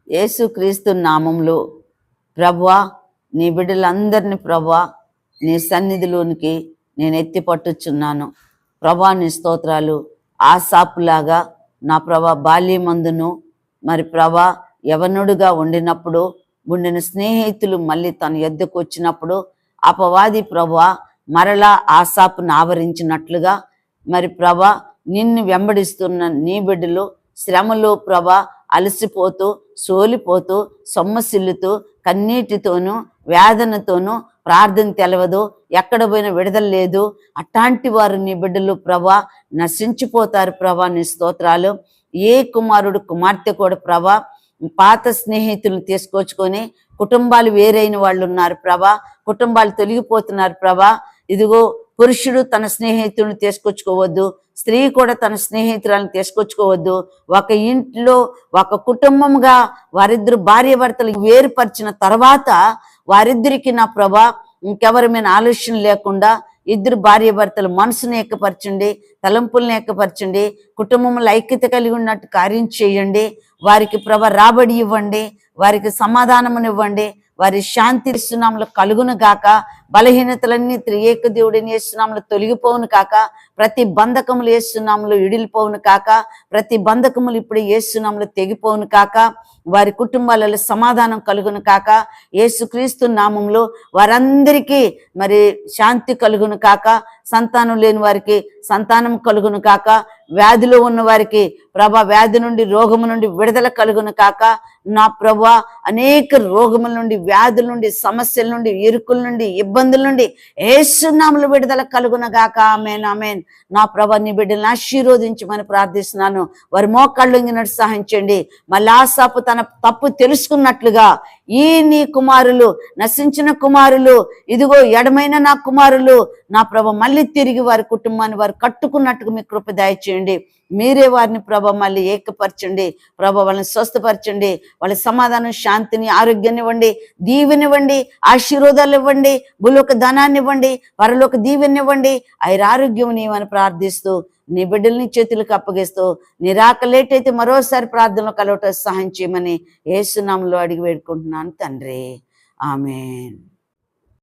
యేసుక్రీస్తు నామంలో ప్రభువా, నీ బిడ్డలందరినీ ప్రభువా నీ సన్నిధిలోనికి నేను ఎత్తి పట్టుచున్నాను. ప్రభా నీ స్తోత్రాలు. ఆసాపులాగా నా ప్రభా బాల్యమందును మరి ప్రభా యవనుడుగా ఉండినప్పుడు ఉండిన స్నేహితులు మళ్ళీ తన యొద్దకు వచ్చినప్పుడు అపవాది ప్రభువా మరలా ఆసాపును ఆవరించినట్లుగా మరి ప్రభా నిన్ను వెంబడిస్తున్న నీ బిడ్డలు శ్రమలో ప్రభా అలసిపోతూ సోలిపోతూ సొమ్మసిల్లుతూ కన్నీటితోనూ వేదనతోనూ ప్రార్థన తెలవదు, ఎక్కడ పోయినా విడుదల లేదు, అట్లాంటి వారు నీ బిడ్డలు ప్రభా నశించిపోతారు. ప్రభా నీ స్తోత్రాలు. ఏ కుమారుడు కుమార్తె కూడా ప్రభా పాత స్నేహితులను తీసుకొచ్చుకొని కుటుంబాలు వేరైన వాళ్ళు ఉన్నారు ప్రభా, కుటుంబాలు తొలగిపోతున్నారు ప్రభా. ఇదిగో పురుషుడు తన స్నేహితుడిని తీసుకొచ్చుకోవద్దు, స్త్రీ కూడా తన స్నేహితురాలను తీసుకొచ్చుకోవద్దు. ఒక ఇంట్లో ఒక కుటుంబంగా వారిద్దరు భార్య భర్తలు వేరుపరిచిన తర్వాత వారిద్దరికి నా ప్రభా ఇంకెవరి మీద ఆలోచన లేకుండా ఇద్దరు భార్య భర్తలు మనసును ఏకపరచండి, తలంపులను ఏకపరచండి, కుటుంబంలో ఐక్యత కలిగి ఉన్నట్టు కార్యం చేయండి. వారికి ప్రభ రాబడి ఇవ్వండి, వారికి సమాధానమునివ్వండి, వారి శాంతి యేసునామములో కలుగును గాక. బలహీనతలన్నీ త్రియేక దేవుడిని యేసునామములో తొలగిపోవును కాక. ప్రతి బంధకములు యేసునామములో ఇడిలిపోవును కాక. ప్రతి బంధకములు ఇప్పుడు యేసునామములో తెగిపోవును కాక. వారి కుటుంబాలలో సమాధానం కలుగును కాక. యేసుక్రీస్తు నామములో వారందరికీ మరి శాంతి కలుగును కాక. సంతానం లేని వారికి సంతానం కలుగును కాక. వ్యాధిలో ఉన్న వారికి ప్రభా వ్యాధి నుండి రోగము నుండి విడుదల కలుగును కాక. నా ప్రభా అనేక రోగముల నుండి వ్యాధుల నుండి సమస్యల నుండి ఇరుకుల నుండి ఇబ్బందుల నుండి యేసు నామములో విడుదల కలుగును గాక. ఆమేన్ ఆమేన్. నా ప్రభా నీ బిడ్డలను ఆశీర్వదించమని ప్రార్థిస్తున్నాను. వారి మోకాళ్ళు వంగినట్టు సహాయించండి. మళ్ళీ ఆసాపు తన తప్పు తెలుసుకున్నట్లుగా ఈ నీ కుమారులు నశించిన కుమారులు ఇదిగో ఎడమైన నా కుమారులు నా ప్రభ మళ్ళీ తిరిగి వారి కుటుంబాన్ని వారు కట్టుకున్నట్టుగా మీ కృప దయచేయండి. మీరే వారిని ప్రభ మళ్ళీ ఏకపరచండి ప్రభ, వాళ్ళని స్వస్థపరచండి, వాళ్ళ సమాధానం శాంతిని ఆరోగ్యాన్ని ఇవ్వండి, దీవెనివ్వండి, ఆశీర్వాదాలు ఇవ్వండి, భూలోక ధనాన్ని ఇవ్వండి, పరలోక దీవెనివ్వండి, ఆరోగ్యం నీవని ప్రార్థిస్తూ నీ బిడ్డల్ని చేతులకు అప్పగిస్తూ నిరాక లేట్ అయితే మరోసారి ప్రార్థనలో కలవట సహాయం చేయమని యేసు నామములో అడిగి వేడుకుంటున్నాను తండ్రి. ఆమేన్.